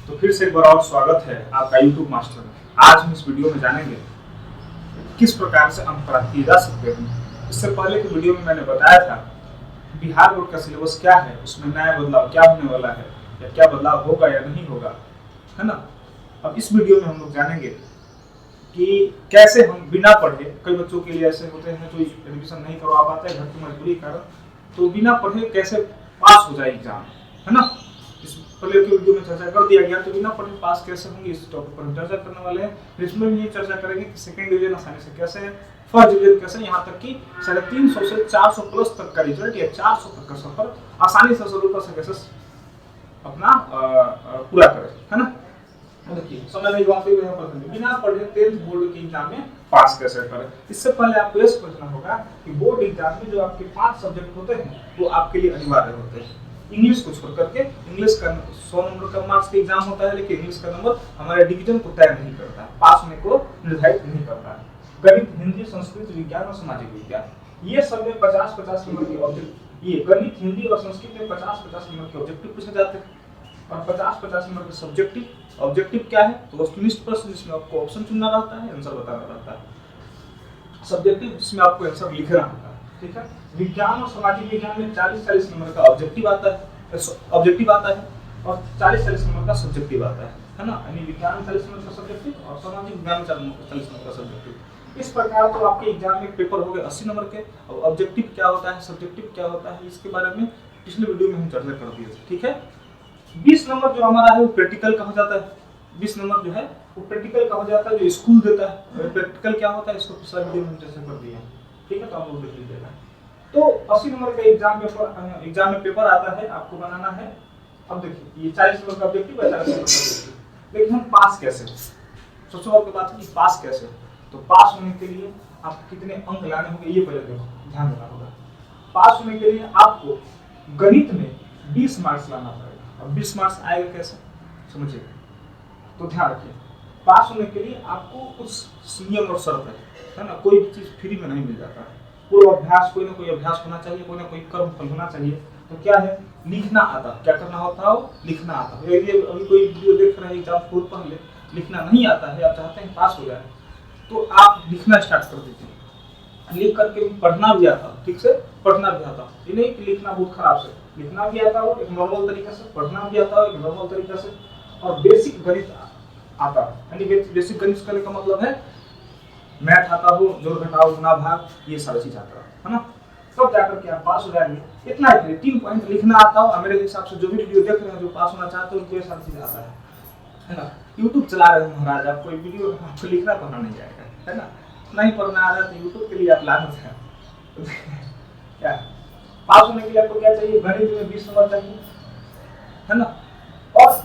तो फिर से एक बार और स्वागत है आपका YouTube मास्टर में। आज हम इस वीडियो में जानेंगे किस प्रकार से अंक प्राप्त किए जा सकते हैं। इससे पहले की वीडियो में मैंने बताया था बिहार बोर्ड का सिलेबस क्या है, उसमें नया बदलाव क्या होने वाला है या क्या बदलाव होगा या नहीं होगा, है ना। अब इस वीडियो में हम लोग जानेंगे कि कैसे हम बिना पढ़े, कई बच्चों के लिए ऐसे होते हैं जो एडमिशन नहीं करवा पाते घर की मजबूरी के कारण, तो बिना पढ़े कैसे पास हो जाए एग्जाम, है ना। इस पहले के वीडियो में चर्चा कर दिया गया, तो बिना पढ़े पास कैसे होंगे इस टॉपिक पर हम चर्चा करने वाले हैं। फिर इसमें भी ये चर्चा करेंगे कि सेकंड डिवीजन आसानी से कैसे है, फर्स्ट डिवीजन कैसे, यहाँ तक कि 350 से 400 प्लस तक का रिजल्ट या 400 तक का सफर आसानी से सरलता से कैसे अपना पूरा करें, है ना। देखिए समय नहीं वहाँ पे बिना पढ़े 10th बोर्ड के एग्जाम में पास कैसे करें। इससे पहले आपको यह समझना होगा कि बोर्ड एग्जाम में जो आपके 5 सब्जेक्ट होते हैं वो आपके लिए अनिवार्य होते हैं। इंग्लिश को छोड़ करके, इंग्लिश का 100 नंबर का मार्क्स का एग्जाम होता है, लेकिन इंग्लिश का नंबर हमारे डिवीजन को तय नहीं करता है, पास होने को निर्धारित नहीं करता है। गणित, हिंदी, संस्कृत, विज्ञान और सामाजिक विज्ञान, ये सब में 50-50 नंबर के ऑब्जेक्ट, ये गणित, हिंदी और संस्कृत में 50-50 नंबर के ऑब्जेक्टिव पूछे जाते हैं और 50-50 नंबर के सब्जेक्टिव। ऑब्जेक्टिव क्या है? तो वस्तुनिष्ठ प्रश्न जिसमें आपको ऑप्शन चुनना रहता है, आंसर बताना रहता है। सब्जेक्टिव जिसमें आपको आंसर लिखना होता है, ठीक है। विज्ञान और सामाजिक विज्ञान में 40-40 नंबर का ऑब्जेक्टिव आता है और 40-40 नंबर का सब्जेक्टिव आता है ना। यानी विज्ञान में 40 नंबर का सब्जेक्टिव और सामाजिक विज्ञान में 40 नंबर का सब्जेक्टिव। इस प्रकार तो आपके एग्जाम में पेपर हो गए 80 नंबर के। और ऑब्जेक्टिव क्या होता है, सब्जेक्टिव क्या होता है, इसके बारे में पिछले वीडियो में हम चर्चा कर दिए थे, ठीक है। 20 नंबर जो हमारा है वो प्रैक्टिकल का हो जाता है। 20 नंबर जो है वो प्रैक्टिकल का हो जाता है, जो स्कूल देता है। प्रैक्टिकल क्या होता है इसको पिछले वीडियो में चर्चा कर दिया, ठीक है, तो आप लोग देख लीजिएगा। तो 80 नंबर का एग्जाम में पेपर आता है, आपको बनाना है। अब देखिए ये 40 नंबर का ऑब्जेक्टिव है, 40 नंबर का ऑब्जेक्टिव। लेकिन हम पास कैसे, सबसे बड़ी बात है कि पास कैसे। तो पास होने के लिए आपको कितने अंक लाने होंगे ये पहले देखो, ध्यान देना होगा। पास होने के लिए आपको गणित में 20 मार्क्स लाना पड़ेगा। अब 20 मार्क्स आएगा कैसे, समझिए। तो ध्यान रखिए, पास होने के लिए आपको कुछ नियम और शर्त है ना। कोई भी चीज फ्री में नहीं मिल जाता है। पूर्व अभ्यास, कोई ना कोई अभ्यास होना चाहिए, कोई ना कोई कर्म फल होना चाहिए। तो क्या है, लिखना आता, क्या करना होता हो, लिखना आता है। यदि अभी कोई वीडियो देख रहे हैं एग्जाम पूर्व पहले लिखना नहीं आता है, आप चाहते हैं पास हो जाए, तो आप लिखना स्टार्ट कर दीजिए। लिख करके पढ़ना भी आता हो, ठीक से पढ़ना भी आता हो, ये नहीं कि लिखना बहुत खराब से, लिखना भी आता हो एक नॉर्मल तरीके से, पढ़ना भी आता हो एक नॉर्मल तरीके से, और बेसिक गणित आता है। यानी बेसिक गणित करने का मतलब है मैथ आता हो, जोड़ घटाव गुणा भाग, ये सारी चीज आता है ना। तब जाकर के आप पास हो जाएंगे। इतना ही 3 पॉइंट लिखना आता हो। मेरे हिसाब से जो भी वीडियो देख रहे हैं जो पास होना चाहते हो उनको ये सारी चीज आता है ना। यूट्यूब चला रहे हैं महाराज, आप कोई वीडियो आपको लिखना पढ़ना नहीं आएगा, है ना। नहीं पढ़ना आ रहा है तो यूट्यूब के लिए आप लानत है। क्या पास होने के लिए आपको क्या चाहिए, गणित में 20 नंबर चाहिए, है ना। और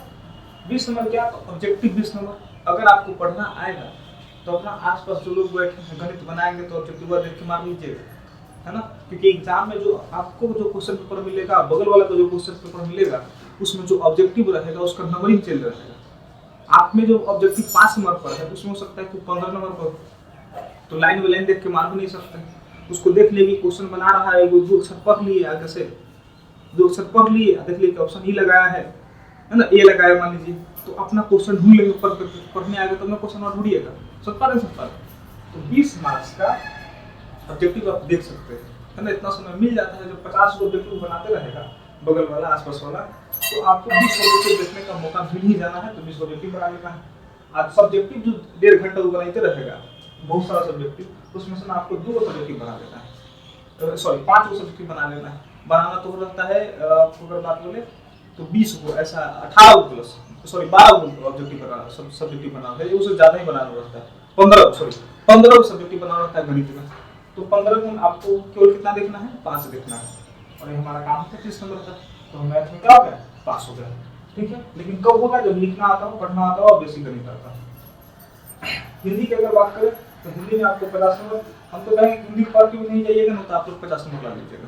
20 नंबर क्या, तो ऑब्जेक्टिव 20 नंबर। अगर आपको पढ़ना आएगा तो अपना आसपास जो लोग बैठे हैं गणित बनाएंगे तो ऑब्जेक्टिव देख के मार लीजिएगा, है ना। क्योंकि एग्जाम में जो आपको जो क्वेश्चन पेपर मिलेगा, बगल वाला को जो क्वेश्चन पेपर मिलेगा, उसमें जो ऑब्जेक्टिव रहेगा उसका नंबरिंग चेंज रहेगा। आप में जो ऑब्जेक्टिव 5 नंबर पर है उसमें हो सकता है कि 15 नंबर पर, तो लाइन बाय लाइन देख के मार भी नहीं सकते। उसको देख लिए क्वेश्चन बना रहा है, वो 2 अक्षर पढ़ लिए आगे से, 2 अक्षर पढ़ लिए, देख लिए ऑप्शन ई लगाया है ना, ए लगाया मान लीजिए, तो अपना क्वेश्चन ढूंढ लेंगे, पढ़ने आएगा तो अपना क्वेश्चन और ढूंढिएगा, सब पढ़ सब पढ़। तो 20 मार्क्स का ऑब्जेक्टिव आप देख सकते हैं, है ना। इतना समय मिल जाता है, जब 50 को ऑब्जेक्टिव बनाते रहेगा बगल वाला आसपास वाला, तो आपको 20 ऑब्जेक्टिव देखने का मौका मिल ही जाना है, तो 20 ऑब्जेक्टिव बना लेना है। आज सब्जेक्टिव जो 1.5 घंटा वो बनाते रहेगा, बहुत सारा सब्जेक्टिव, उसमें से आपको 2 सब्जेक्टिव बना लेना है, सॉरी 5 सब्जेक्टिव बना लेना है। बनाना तो रहता है, अगर बात बोले तो 20 को ऐसा 18 प्लस, सॉरी 12 ऑब्जेक्टिव बना, सब्जेक्टिव बना है, उससे ज्यादा ही बनाना रहता है। 15 सब्जेक्टिव बनाना रहता है गणित में। तो 15 में आपको केवल कितना देखना है, 5 देखना है, और ये हमारा काम है 30 नंबर का। तो मैथ में क्या हो गया, पास हो गया, ठीक है। लेकिन कब होगा, जब लिखना आता हो, पढ़ना आता हो और बेसिक गणित आता हो। हिंदी की अगर बात करें तो हिंदी में आपको 50 नंबर, हम तो कहेंगे हिंदी पढ़ के भी नहीं जाइएगा ना, तो आप लोग 50 नंबर ला लीजिएगा।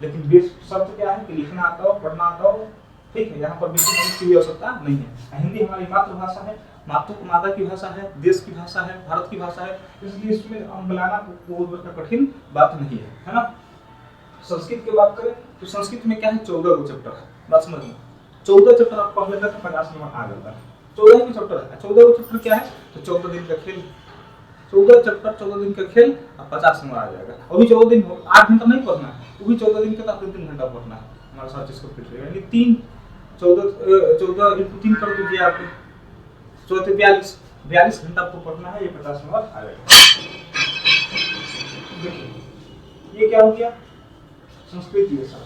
लेकिन बेस शर्त क्या है कि लिखना आता हो, पढ़ना आता हो, ठीक है। यहाँ पर बेसिक गणित की भी आवश्यकता नहीं है। हिंदी हमारी मातृभाषा है, माता की भाषा है, देश की भाषा है, भारत की भाषा है, इसलिए इसमें अंक लाना बहुत कठिन बात नहीं है ना। संस्कृत की बात करें तो संस्कृत में क्या है, 14 चैप्टर है, बात समझ में, 14 चैप्टर आप पढ़ लेते तो 50 नंबर आ जाता है। 14 ही चैप्टर है, 14 चैप्टर क्या है, तो 14 दिन का खेल, 14 चैप्टर 14 दिन का खेल और 50 नंबर आ जाएगा। अभी 14 दिन 8 घंटा नहीं पढ़ना है, वो भी 14 दिन का तो 3 घंटा पढ़ना है हमारे साथ इसको फिट रहेगा, यानी 14 इंटू 3 कर दीजिए आप, 42 घंटा आपको पढ़ना है, ये 50 नंबर आ जाएगा। देखिए ये क्या हो गया, संस्कृत ये सब।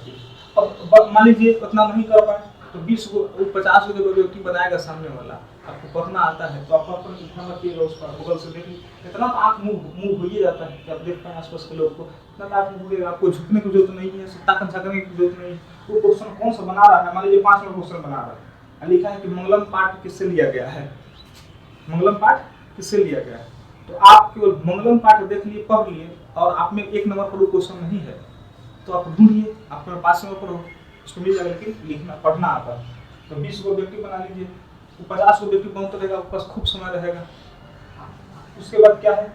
अब मान लीजिए उतना नहीं कर पाए तो 20 को 50 को जो व्यक्ति बनाएगा सामने वाला, आपको पढ़ना आता है तो आप पर ध्यान रखिएगा, उस पर गूगल से देखिए इतना आँख मुंह हो ही जाता है कि आप देख पाए आसपास के लोग को, इतना आँख मुंह होगा, आपको झुकने की जरूरत नहीं है, ताकन झाकने की जरूरत नहीं है। वो क्वेश्चन कौन सा बना रहा है, मान लीजिए 5 नंबर क्वेश्चन बना रहा है, लिखा है कि मंगलम पाठ किससे लिया गया है, मंगलम पाठ किससे लिया गया है, तो आप केवल मंगलम पाठ देख लिए, पढ़ लिए और आप में 1 नंबर पर क्वेश्चन नहीं है तो आप ढूंढिए, आपके 5 नंबर पर उसको मिल जाएगा, लेकिन लिखना पढ़ना आता है तो 20 को ऑब्जेक्टिव बना लीजिए, 50 को ऑब्जेक्टिव बनता रहेगा, आपके पास खूब समय रहेगा। उसके बाद क्या है,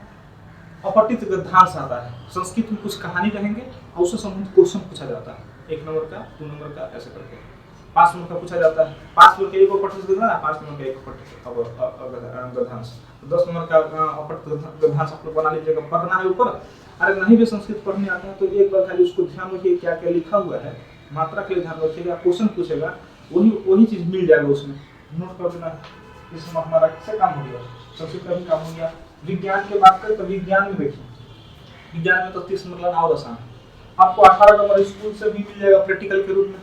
अपठित गद्यांश आता है, संस्कृत में कुछ कहानी रहेंगे और उससे संबंधित क्वेश्चन पूछा जाता है, 1 नंबर का 2 नंबर का ऐसे करके 5 नंबर का पूछा जाता है, 5 नंबर का एक अपठित गद्यांश, 5 नंबर का एक अपठित गद्यांश, 10 नंबर का अपठित गद्यांश आप लोग बना लीजिएगा, पढ़ना है ऊपर। अरे नहीं भी संस्कृत पढ़ने आता है तो एक बार खाली उसको ध्यान रखिए क्या क्या लिखा हुआ है, मात्रा के लिए ध्यान रखिएगा, क्वेश्चन पूछेगा वही चीज मिल जाएगा, उसमें नोट कर देना। इसमें हमारा किससे काम हो गया, संस्कृत का भी काम हो गया। विज्ञान की बात करें तो विज्ञान में देखिए, विज्ञान में तो 30 नंबर और आसान है, आपको 18 नंबर स्कूल से भी मिल जाएगा प्रैक्टिकल के रूप में,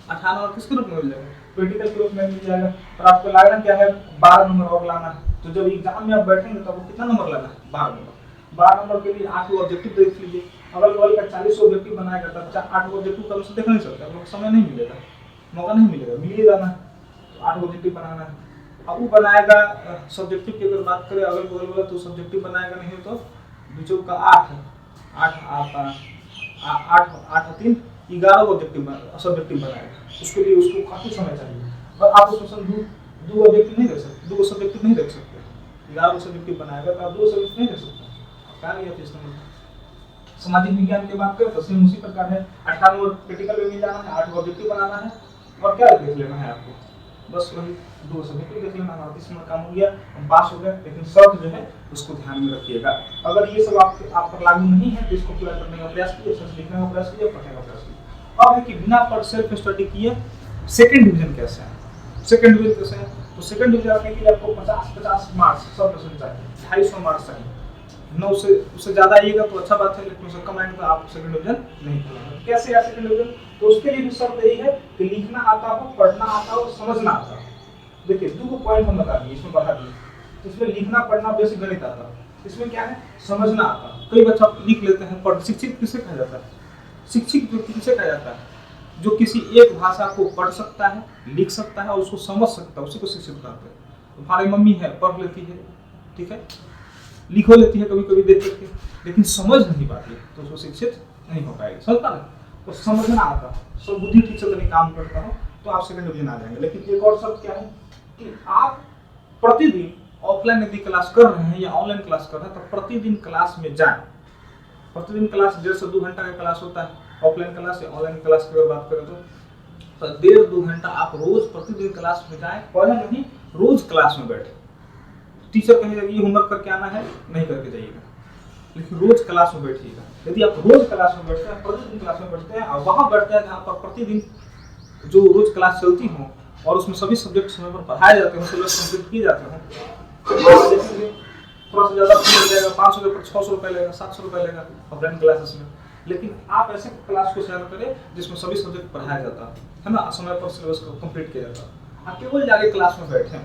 18 नंबर किसके रूप में मिल जाएगा, प्रैक्टिकल के रूप में मिल जाएगा। और आपको लागना क्या है, 12 नंबर और लाना है, तो जब एग्जाम में आप बैठेंगे तो आपको कितना नंबर लाना है, 12 नंबर। 12 नंबर के लिए 8 ऑब्जेक्टिव देख लीजिए, अगल बगल का 40 ऑब्जेक्टिव बनाएगा तब 8 ऑब्जेक्टिव कम से देख नहीं सकते, आप लोग समय नहीं मिलेगा, मौका नहीं मिलेगा, मिलेगा ना, तो 8 ऑब्जेक्टिव बनाना है। अब वो बनाएगा सब्जेक्टिव की अगर बात करें अगल बगल वाला तो सब्जेक्टिव बनाएगा नहीं तो बीचों का 8 आता 8 3 11 ऑब्जेक्टिव सब्जेक्टिव बनाएगा, उसके लिए उसको काफी समय चाहिए और आप उसमें 2 ऑब्जेक्टिव नहीं देख सकते, 2 सब्जेक्टिव नहीं देख सकते, 11 सब्जेक्टिव बनाएगा तो आप 2 सब्जेक्टिव नहीं देख सकते, क्या लिया था इसका मतलब। सामाजिक विज्ञान की बात करें तो सेम उसी प्रकार है, 18 नंबर प्रैक्टिकल में मिल जाना है, 8 ऑब्जेक्टिव बनाना है और क्या देख लेना है आपको, बस वही 2 सब्जेक्टिव देख लेना है, 30 नंबर काम हो गया, हम पास हो गए। लेकिन शर्त जो है उसको ध्यान में रखिएगा, अगर ये सब आप पर लागू नहीं है तो इसको पूरा करने का प्रयास कीजिए, सच लिखने का प्रयास कीजिए, पढ़ने का प्रयास कीजिए। अब है कि बिना पर सेल्फ स्टडी किए सेकंड डिवीजन कैसे है, सेकंड डिवीजन कैसे है, तो सेकंड डिवीजन आने के लिए आपको 50 मार्क्स सब परसेंट चाहिए, 250 मार्क्स चाहिए, 9 से उससे ज्यादा आइएगा तो अच्छा बात है, लेकिन उससे कम आएगा तो आप सेकंड डिवीजन नहीं करेंगे। कैसे है सेकंड डिवीजन, तो उसके लिए भी शर्त यही है कि लिखना आता हो, पढ़ना आता हो, समझना आता हो। देखिए 2 पॉइंट हम बता दिए, इसमें बढ़ा दिए, इसमें लिखना पढ़ना बेसिक गणित आता है, इसमें क्या है समझना आता है। कई बच्चा लिख लेते हैं, पढ़ शिक्षित किसे कहा जाता है, शिक्षित व्यक्ति किसे कहा जाता है, जो किसी एक भाषा को पढ़ सकता है, लिख सकता है और उसको समझ सकता है, उसी को शिक्षित कहते हैं। तो हमारी मम्मी है, पढ़ लेती है, ठीक है, लिखो लेती है कभी कभी देख करके, लेकिन समझ नहीं पाती है तो उसको शिक्षित नहीं हो पाएगी। समझता है, तो समझना आता है, सब बुद्धि ठीक से काम करता हो तो आप सेकंड डिवीजन आ जाएंगे। लेकिन एक और शर्त क्या है कि आप प्रतिदिन ऑफलाइन यदि क्लास कर रहे हैं या ऑनलाइन क्लास कर रहे हैं तो प्रतिदिन क्लास में जाएं। प्रतिदिन क्लास 1.5 से 2 घंटा का क्लास होता है, ऑफलाइन क्लास या ऑनलाइन क्लास की अगर बात करें तो 1.5-2 घंटा आप रोज प्रतिदिन क्लास में जाएं, पढ़े नहीं, रोज क्लास में बैठे। टीचर कहेगा ये होमवर्क करके आना है, नहीं करके जाइएगा, लेकिन रोज क्लास में बैठिएगा। यदि आप रोज क्लास में बैठते हैं, प्रतिदिन क्लास में बैठते हैं और वहां बैठते हैं जहाँ पर प्रतिदिन जो रोज क्लास चलती हो और उसमें सभी सब्जेक्ट समय पर पढ़ाए जाते हैं, सिलेबस कंप्लीट किए जाते हैं, तो देखेंगे थोड़ा सा ज्यादा मिल जाएगा, 500 रुपये पर 600 रुपये लगेगा, 700 रुपये लगेगा ऑफलाइन क्लासेस में। लेकिन आप ऐसे क्लास को चयन करें जिसमें सभी सब्जेक्ट पढ़ाया जाता है ना, समय पर सिलेबस को कंप्लीट किया जाता है। आप केवल जाके क्लास में बैठे,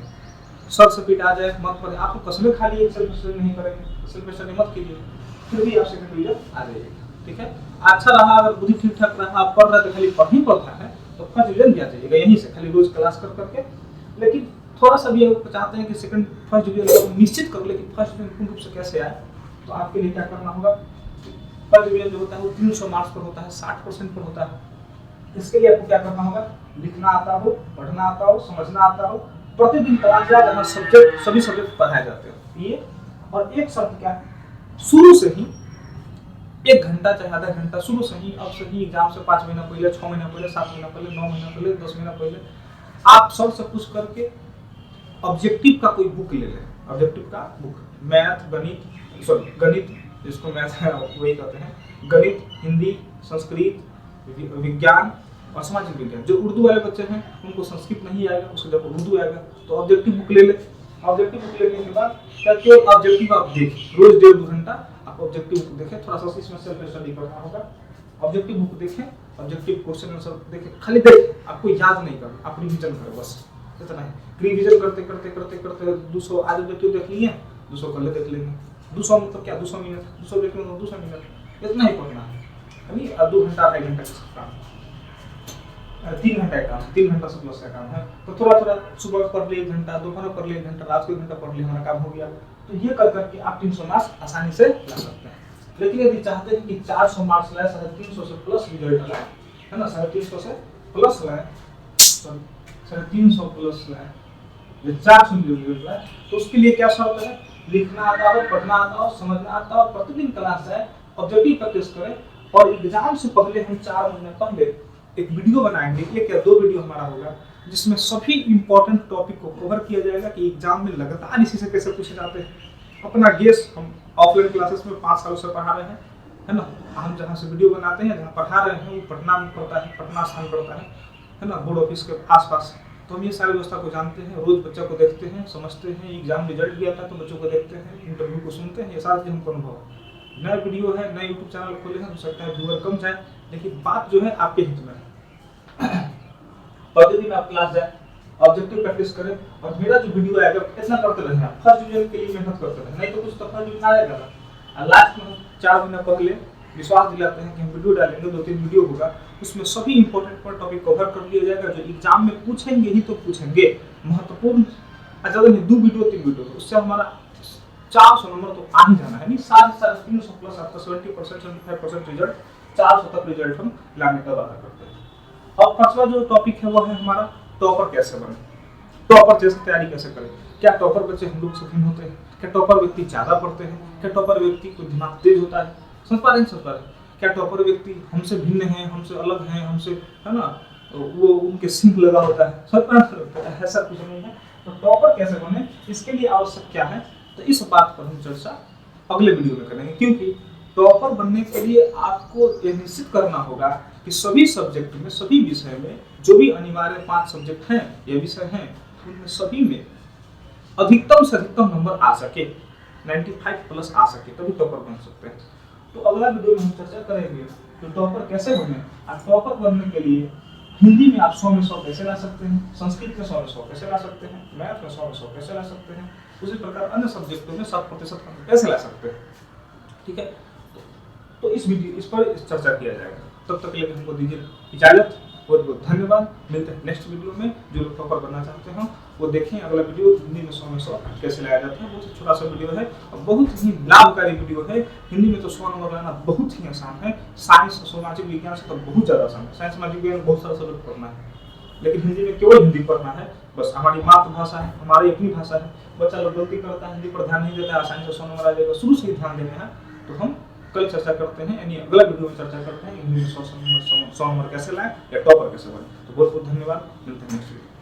सर से पीट आ जाए मत पढ़े, आपको कसमें खाली एक सेल्फ स्टडी नहीं करेंगे, सेल्फ स्टडी मत कीजिए, फिर भी आप सेकंड डिवीजन आ जाइएगा, ठीक है। अच्छा रहा, अगर बुद्धि ठीक ठाक रहा, आप पढ़ रहे तो खाली पढ़ ही पढ़ता है तो फर्स्ट डिवीजन भी आ जाइएगा यहीं से, खाली रोज क्लास कर करके। लेकिन थोड़ा सा भी आप चाहते हैं कि फर्स्ट डिवीजन निश्चित करो, लेकिन फर्स्ट डिवीजन पूर्ण रूप से कैसे आए, तो आपके लिए क्या करना होगा, फर्स्ट डिवीजन जो होता है वो 300 मार्क्स पर होता है, 60% पर होता है। इसके लिए आपको क्या करना होगा, लिखना आता हो, पढ़ना आता हो, समझना आता हो, प्रतिदिन क्लास जाए जहाँ सभी सब्जेक्ट पढ़ाए जाते हैं ये। और एक शब्द क्या है, शुरू से ही 1 घंटा चाहे आधा घंटा शुरू से ही, अब से ही एग्जाम से 5 महीना पहले, 6 महीना पहले, 7 महीना पहले, 9 महीना पहले, 10 महीना पहले आप सर से पूछ करके ऑब्जेक्टिव का कोई बुक ले लें, ऑब्जेक्टिव का बुक, मैथ गणित, सॉरी गणित जिसको मैथ वही कहते हैं, गणित, हिंदी, संस्कृत, विज्ञान और सामाजिक विज्ञान। जो उर्दू वाले बच्चे हैं उनको संस्कृत नहीं आएगा, उसको जब उर्दू आएगा तो ऑब्जेक्टिव बुक ले ले। ऑब्जेक्टिव बुक लेने के बाद क्या केवल ऑब्जेक्टिव आप देखिए, रोज 1.5-2 घंटा आप ऑब्जेक्टिव बुक देखें, थोड़ा सा इसमें सेल्फ स्टडी करना होगा। ऑब्जेक्टिव बुक देखें, ऑब्जेक्टिव क्वेश्चन आंसर देखें, खाली देखें, आपको याद नहीं करना, आप रिवीजन करें बस, इतना है। रिवीजन करते करते करते करते 200 आज ऑब्जेक्टिव देख लिए, 200 कल देख लेंगे, 200 मतलब क्या 200 मिनट, 200 देख लेंगे 200 मिनट, इतना ही पढ़ना है। यानी 2 घंटा 2.5 घंटा का काम, 3 घंटा का काम, 3 घंटा से प्लस का काम है। तो थोड़ा थोड़ा सुबह पढ़ लिए 1 घंटा, दोपहर पढ़ लिए 1 घंटा, रात को 1 घंटा पढ़ लिए, हमारा काम हो गया। तो ये कर करके आप 300 मार्क्स आसानी से ला सकते हैं। लेकिन यदि चाहते हैं कि 400 मार्क्स लाए, 350 से प्लस रिजल्ट लाए, है ना, 350 से प्लस लाए, सॉरी 350 प्लस लाए, ये 400 रिजल्ट लाए, तो उसके लिए क्या शर्त है, लिखना आता हो, पढ़ना आता हो, समझना आता हो, प्रतिदिन क्लास जाए, ऑब्जेक्टिव प्रैक्टिस करें। और एग्जाम से पहले हम 4 महीने पहले एक वीडियो बनाएंगे, 1 या 2 वीडियो हमारा होगा, जिसमें सभी इंपॉर्टेंट टॉपिक को कवर किया जाएगा कि एग्जाम में लगातार इसी से कैसे पूछे जाते हैं। अपना गेस हम ऑफलाइन क्लासेस में 5 सालों से पढ़ा रहे हैं, है ना। हम जहाँ से वीडियो बनाते हैं, जहाँ पढ़ा रहे हैं, वो पटना में पड़ता है, पटना स्थान पड़ता है ना, बोर्ड ऑफिस के आसपास। तो हम ये सारी व्यवस्था को जानते हैं, रोज बच्चों को देखते हैं, समझते हैं, एग्जाम रिजल्ट भी आता है तो बच्चों को देखते हैं, इंटरव्यू को सुनते हैं, ये सारा चीज हमको अनुभव है। नया वीडियो है, नए यूट्यूब चैनल खोले हैं, हो सकता है व्यूअर कम जाए, लेकिन बात जो है आपके हित में है। प्रतिदिन आप क्लास जाए, ऑब्जेक्टिव प्रैक्टिस करें, और मेरा जो वीडियो आएगा इतना करते रहें, आप फर्स्ट डिवीजन के लिए मेहनत करते रहें, नहीं तो कुछ तो फर्स्ट डिवीजन आएगा ना। लास्ट में 4 महीने पहले विश्वास दिलाते हैं कि हम वीडियो डालेंगे, 2-3 वीडियो होगा, उसमें सभी इंपॉर्टेंट टॉपिक कवर कर लिया जाएगा, जो एग्जाम में पूछेंगे ही तो पूछेंगे, महत्वपूर्ण, ज़्यादा नहीं 2 वीडियो 3 वीडियो, उससे हमारा 400 नंबर तो आ ही जाना है। नहीं 350 प्लस आपका 70% 75% रिजल्ट, 400 तक रिजल्ट हम लाने का वादा करते हैं। अब 5वां जो टॉपिक है वो है हमारा टॉपर कैसे बने, टॉपर जैसे तैयारी कैसे करें। क्या टॉपर बच्चे हम लोग से भिन्न होते हैं? क्या टॉपर व्यक्ति ज्यादा पढ़ते हैं? क्या टॉपर व्यक्ति को दिमाग तेज होता है? समझ पा रहे हैं? क्या टॉपर व्यक्ति हमसे भिन्न है, हमसे अलग है, हमसे, है ना, वो उनके सिंह लगा होता है? समझ पा रहे हैं? ऐसा कुछ नहीं है। तो टॉपर कैसे बने, इसके लिए आवश्यक क्या है, तो इस बात पर हम चर्चा अगले वीडियो में करेंगे। क्योंकि टॉपर बनने के लिए आपको यह निश्चित करना होगा कि सभी सब्जेक्ट में, सभी विषय में, जो भी अनिवार्य 5 सब्जेक्ट हैं या विषय हैं, उनमें सभी में अधिकतम से अधिकतम नंबर आ सके, 95 प्लस आ सके, तभी टॉपर बन सकते हैं। तो अगला वीडियो में हम चर्चा करेंगे तो टॉपर कैसे बने। और टॉपर बनने के लिए हिंदी में आप 100 में 100 कैसे ला सकते हैं, संस्कृत में 100 में 100 कैसे ला सकते हैं, मैथ में 100 में 100 कैसे ला सकते हैं, उसी प्रकार अन्य सब्जेक्टों में 100% कैसे ला सकते हैं। ठीक है, तो इस पर चर्चा किया जाएगा। तब तक के लिए हमको दीजिए इजाजत, बहुत बहुत धन्यवाद। मिलते हैं नेक्स्ट वीडियो में। जो लोग टॉपर बनना चाहते हैं वो देखें अगला वीडियो, हिंदी में 100 में 100 कैसे लाया जाता है। बहुत छोटा सा वीडियो है और बहुत ही लाभकारी वीडियो है। हिंदी में तो 100 नंबर लाना बहुत ही आसान है, साइंस सामाजिक विज्ञान से तो बहुत ज़्यादा आसान है। साइंस सामाजिक विज्ञान बहुत सारा सब्जेक्ट पढ़ना है, लेकिन हिंदी में केवल हिंदी पढ़ना है, बस हमारी मातृभाषा है, हमारी अपनी भाषा है। बच्चा लोग गलती करता है, हिंदी पर ध्यान नहीं देता है, आसानी से 100 नंबर आ जाएगा। शुरू से ही ध्यान देना है। तो हम कल चर्चा करते हैं, यानी अगला वीडियो में चर्चा करते हैं हिंदी में 100 नंबर कैसे लाएं या टॉपर कैसे बने। तो बहुत बहुत धन्यवाद, मिलते हैं नेक्स्ट वीडियो।